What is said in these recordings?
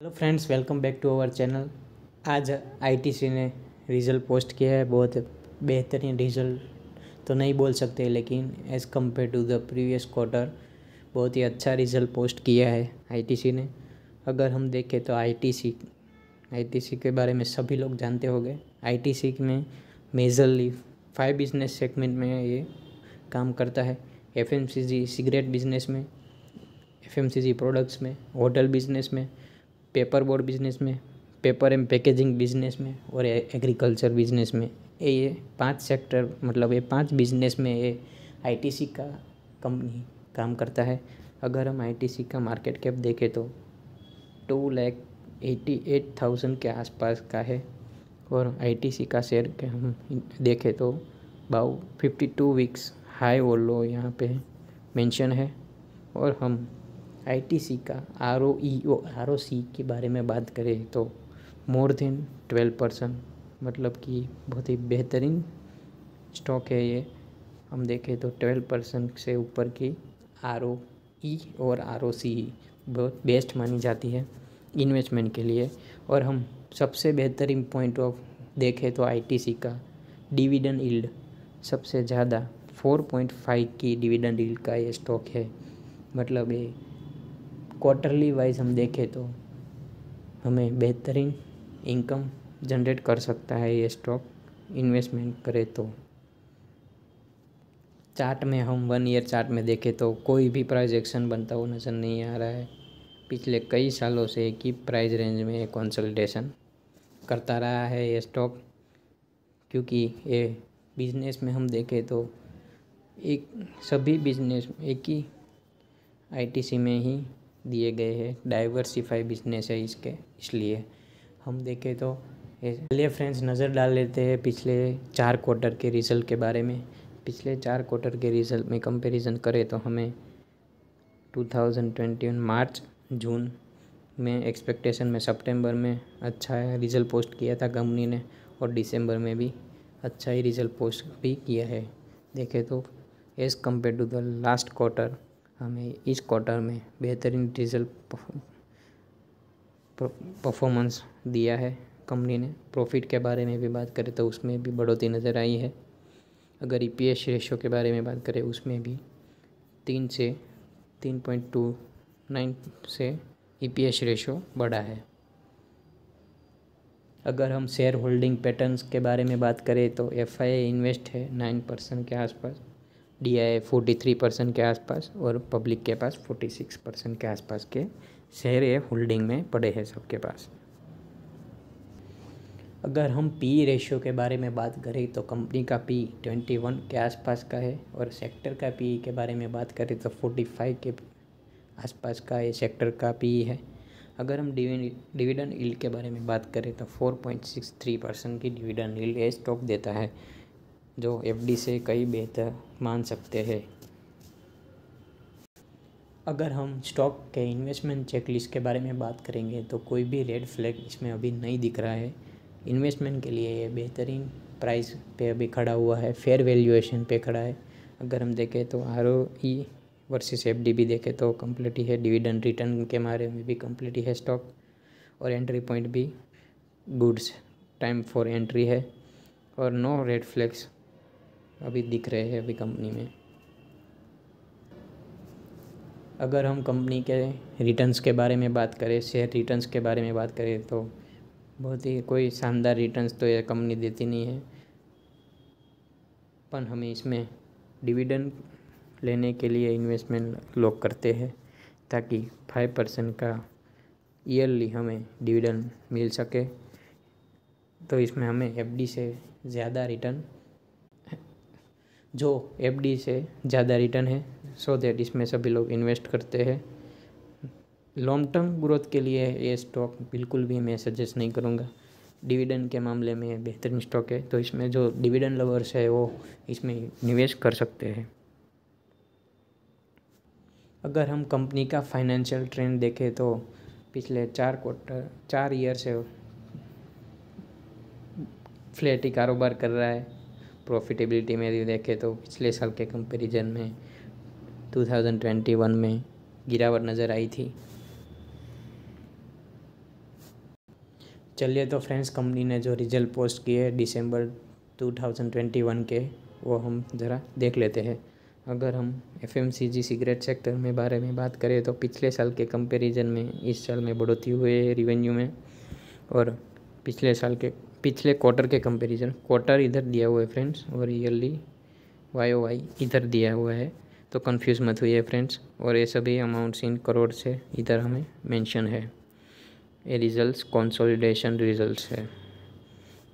Hello friends, welcome back to our channel. आज ITC ने result post किया है। बहुत बेहतरीन रिज़ल्ट तो नहीं बोल सकते, लेकिन as compare to the previous quarter बहुत ही अच्छा रिज़ल्ट पोस्ट किया है आईटीसी ने। अगर हम देखें तो आईटीसी के बारे में सभी लोग जानते होंगे। आईटीसी में मेजरली 5 बिजनेस सेगमेंट में ये काम करता है। एफएमसीजी सिगरेट बिजनेस में, एफएमसीजी प्रोडक्ट्स में, होटल बिजनेस में, पेपर बोर्ड बिजनेस में, पेपर एंड पैकेजिंग बिजनेस में और एग्रीकल्चर बिजनेस में। ये 5 सेक्टर, मतलब ये 5 बिजनेस में ये आईटीसी का कंपनी काम करता है। अगर हम आईटीसी का मार्केट कैप देखें तो 2,88,000 के आसपास का है और आईटीसी का शेयर के हम देखें तो भाव 52 वीक्स हाई और लो यहाँ पे मेंशन है। और हम आईटीसी का आरओई और आरओसी के बारे में बात करें तो मोर देन 12%, मतलब कि बहुत ही बेहतरीन स्टॉक है ये। हम देखें तो 12% से ऊपर की आरओई और आरओसी बहुत बेस्ट मानी जाती है इन्वेस्टमेंट के लिए। और हम सबसे बेहतरीन पॉइंट ऑफ देखें तो आईटीसी का डिविडेंड यील्ड सबसे ज़्यादा 4.5 की डिविडेंड यील्ड का ये स्टॉक है। मतलब ये क्वार्टरली वाइज हम देखें तो हमें बेहतरीन इनकम जनरेट कर सकता है ये स्टॉक, इन्वेस्टमेंट करें तो। चार्ट में हम 1 ईयर चार्ट में देखें तो कोई भी प्राइस एक्शन बनता हुआ नज़र नहीं आ रहा है। पिछले कई सालों से एक ही प्राइस रेंज में कंसोलिडेशन करता रहा है ये स्टॉक, क्योंकि ये बिजनेस में हम देखें तो एक सभी बिजनेस एक ही आईटीसी में ही दिए गए हैं। डाइवर्सिफाई बिजनेस है इसके, इसलिए हम देखें तो चलिए फ्रेंड्स नज़र डाल लेते हैं पिछले 4 क्वार्टर के रिज़ल्ट के बारे में। पिछले 4 क्वार्टर के रिज़ल्ट में कंपैरिजन करें तो हमें 2021 मार्च जून में एक्सपेक्टेशन में, सितंबर में अच्छा रिज़ल्ट पोस्ट किया था कंपनी ने और दिसंबर में भी अच्छा ही रिज़ल्ट पोस्ट भी किया है। देखें तो as compare to the last quarter हमें इस क्वार्टर में बेहतरीन रिज़ल्ट परफॉर्मेंस दिया है कंपनी ने। प्रॉफिट के बारे में भी बात करें तो उसमें भी बढ़ोतरी नज़र आई है। अगर ईपीएस रेशो के बारे में बात करें उसमें भी 3 से 3.29 से ईपीएस रेशो बढ़ा है। अगर हम शेयर होल्डिंग पैटर्न्स के बारे में बात करें तो एफआईआई इन्वेस्ट है 9% के आसपास, डीआईआई 43% के आसपास और पब्लिक के पास 46% के आसपास के शेयर ये होल्डिंग में पड़े हैं सबके पास। अगर हम पी रेशियो के बारे में बात करें तो कंपनी का पी 21 के आसपास का है और सेक्टर का पी के बारे में बात करें तो 45 के आसपास का ये सेक्टर का पी है। अगर हम डिविडेंड यील्ड के बारे में बात करें तो 4.63% की डिविडेंड यील्ड ये स्टॉक देता है, जो एफडी से कई बेहतर मान सकते हैं। अगर हम स्टॉक के इन्वेस्टमेंट चेकलिस्ट के बारे में बात करेंगे तो कोई भी रेड फ्लैग इसमें अभी नहीं दिख रहा है। इन्वेस्टमेंट के लिए ये बेहतरीन प्राइस पे अभी खड़ा हुआ है, फेयर वैल्यूएशन पे खड़ा है। अगर हम देखें तो आरओई वर्सेस एफडी भी देखें तो कंप्लीट ही है। डिविडेंड रिटर्न के बारे में भी कंप्लीट ही है स्टॉक और एंट्री पॉइंट भी गुड्स टाइम फॉर एंट्री है और नो रेड फ्लैग्स अभी दिख रहे हैं अभी कंपनी में। अगर हम कंपनी के रिटर्न्स के बारे में बात करें, शेयर रिटर्न्स के बारे में बात करें तो बहुत ही कोई शानदार रिटर्न्स तो ये कंपनी देती नहीं है, पर हमें इसमें डिविडेंड लेने के लिए इन्वेस्टमेंट लोग करते हैं ताकि 5% का ईयरली हमें डिविडेंड मिल सके। तो इसमें हमें एफडी से ज़्यादा रिटर्न है, सो दैट इसमें सभी लोग इन्वेस्ट करते हैं। लॉन्ग टर्म ग्रोथ के लिए ये स्टॉक बिल्कुल भी मैं सजेस्ट नहीं करूँगा। डिविडेंड के मामले में बेहतरीन स्टॉक है, तो इसमें जो डिविडेंड लवर्स है वो इसमें निवेश कर सकते हैं। अगर हम कंपनी का फाइनेंशियल ट्रेंड देखें तो पिछले 4 ईयर से फ्लैट ही कारोबार कर रहा है। प्रॉफिटेबिलिटी में भी देखें तो पिछले साल के कंपैरिजन में 2021 में गिरावट नज़र आई थी। चलिए तो फ्रेंड्स, कंपनी ने जो रिजल्ट पोस्ट किए है दिसंबर 2021 के, वो हम ज़रा देख लेते हैं। अगर हम एफएमसीजी सिगरेट सेक्टर में बारे में बात करें तो पिछले साल के कंपैरिजन में इस साल में बढ़ोतरी हुई है रिवेन्यू में। और पिछले क्वार्टर के कंपैरिजन, क्वार्टर इधर दिया हुआ है फ्रेंड्स और ईयरली वाई इधर दिया हुआ है, तो कंफ्यूज मत हुई है फ्रेंड्स। और ये सभी अमाउंट्स इन करोड़ से इधर हमें मेंशन है। ये रिजल्ट्स कंसोलिडेशन रिजल्ट्स है।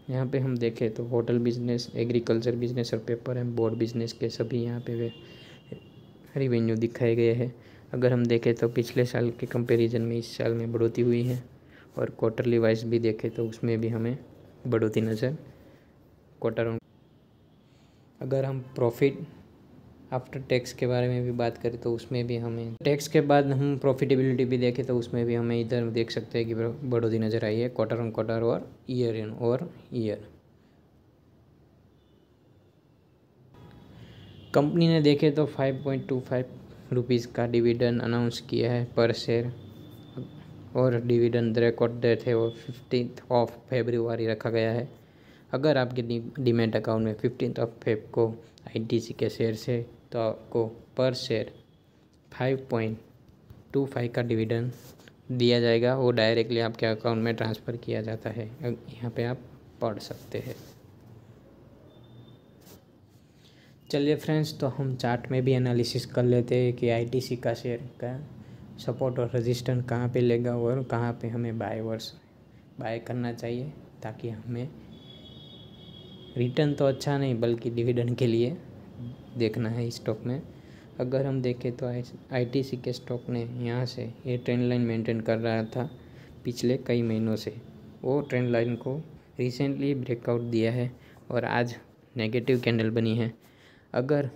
यहाँ पे हम देखें तो होटल बिजनेस, एग्रीकल्चर बिजनेस और पेपर एंड बोर्ड बिजनेस के सभी यहाँ पे रिवेन्यू दिखाए गए हैं। अगर हम देखें तो पिछले साल के कंपैरिजन में इस साल में बढ़ोतरी हुई है। और क्वार्टरली वाइज भी देखें तो उसमें भी हमें बढ़ोतरी नज़र क्वार्टर। अगर हम प्रॉफिट आफ्टर टैक्स के बारे में भी बात करें तो उसमें भी हमें, टैक्स के बाद हम प्रॉफिटेबिलिटी भी देखें तो उसमें भी हमें इधर देख सकते हैं कि बढ़ोतरी नज़र आई है क्वार्टर ऑन क्वार्टर और ईयर। कंपनी ने देखे तो 5.25 रुपीज़ का डिविडेंड अनाउंस किया है पर शेयर। और डिविडेंड रिकॉर्ड डेट है वो 15 फरवरी रखा गया है। अगर आपके डीमैट अकाउंट में 15 फरवरी को आईटीसी के शेयर से, तो आपको पर शेयर 5.25 का डिविडेंड दिया जाएगा। वो डायरेक्टली आपके अकाउंट में ट्रांसफ़र किया जाता है। यहाँ पे आप पढ़ सकते हैं। चलिए फ्रेंड्स, तो हम चार्ट में भी एनालिसिस कर लेते हैं कि आईटीसी का शेयर का सपोर्ट और रेजिस्टेंस कहाँ पे लेगा और कहाँ पे हमें बाय करना चाहिए, ताकि हमें रिटर्न तो अच्छा नहीं बल्कि डिविडेंड के लिए देखना है इस स्टॉक में। अगर हम देखें तो आईटीसी के स्टॉक ने यहाँ से ये ट्रेंड लाइन मेंटेन कर रहा था पिछले कई महीनों से। वो ट्रेंड लाइन को रिसेंटली ब्रेकआउट दिया है और आज नेगेटिव कैंडल बनी है। अगर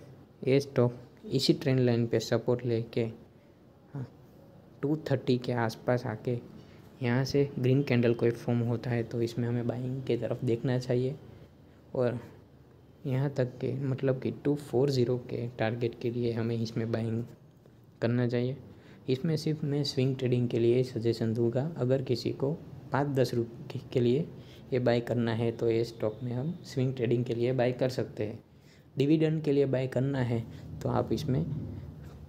ये स्टॉक इसी ट्रेंड लाइन पे सपोर्ट लेके 230 के आसपास आके यहाँ से ग्रीन कैंडल कोई फॉर्म होता है तो इसमें हमें बाइंग की तरफ देखना चाहिए। और यहाँ तक के मतलब कि 240 के टारगेट के लिए हमें इसमें बाइंग करना चाहिए। इसमें सिर्फ मैं स्विंग ट्रेडिंग के लिए सजेशन दूंगा। अगर किसी को 5-10 रुपये के लिए ये बाय करना है तो ये स्टॉक में हम स्विंग ट्रेडिंग के लिए बाय कर सकते हैं। डिविडेंड के लिए बाय करना है तो आप इसमें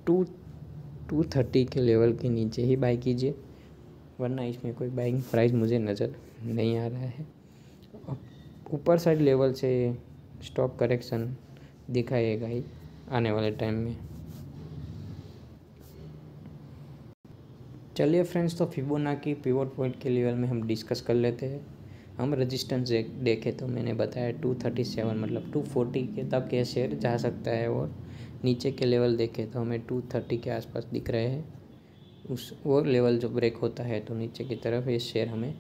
230 के लेवल के नीचे ही बाय कीजिए, वरना इसमें कोई बाइंग प्राइस मुझे नज़र नहीं आ रहा है। ऊपर साइड लेवल से स्टॉक करेक्शन दिखाएगा ही आने वाले टाइम में। चलिए फ्रेंड्स, तो फिबोनाची पिवट पॉइंट के लेवल में हम डिस्कस कर लेते हैं। हम रेजिस्टेंस देखें तो मैंने बताया 237 मतलब 240 के तक ये शेयर जा सकता है। और नीचे के लेवल देखें तो हमें 230 के आसपास दिख रहे हैं। उस वो लेवल जो ब्रेक होता है तो नीचे की तरफ ये शेयर हमें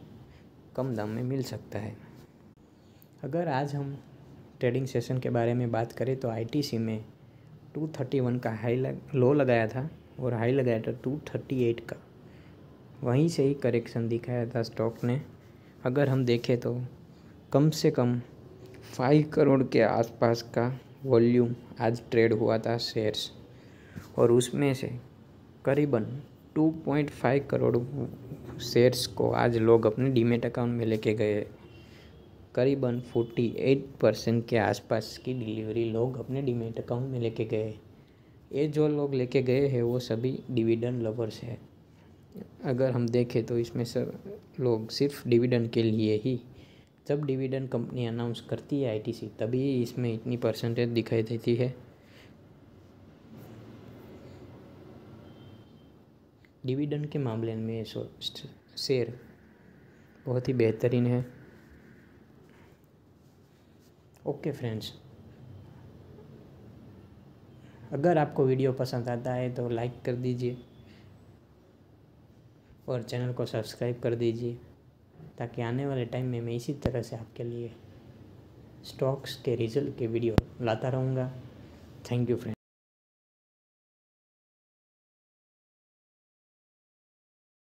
कम दाम में मिल सकता है। अगर आज हम ट्रेडिंग सेशन के बारे में बात करें तो आईटीसी में 231 का लो लगाया था और हाई लगाया था 238 का। वहीं से ही करेक्शन दिखाया था स्टॉक ने। अगर हम देखें तो कम से कम 5 करोड़ के आसपास का वॉल्यूम आज ट्रेड हुआ था शेयर्स, और उसमें से करीबन 2.5 करोड़ शेयर्स को आज लोग अपने डीमेट अकाउंट में लेके गए। करीबन 48% के आसपास की डिलीवरी लोग अपने डीमेट अकाउंट में लेके गए। ये जो लोग लेके गए हैं वो सभी डिविडेंड लवर्स हैं। अगर हम देखें तो इसमें सब लोग सिर्फ डिविडेंड के लिए ही, जब डिविडेंड कंपनी अनाउंस करती है आईटीसी तभी इसमें इतनी परसेंटेज दिखाई देती है। डिविडेंड के मामले में शेयर बहुत ही बेहतरीन है। ओके फ्रेंड्स, अगर आपको वीडियो पसंद आता है तो लाइक कर दीजिए और चैनल को सब्सक्राइब कर दीजिए, ताकि आने वाले टाइम में मैं इसी तरह से आपके लिए स्टॉक्स के रिजल्ट के वीडियो लाता रहूँगा। Thank you friends.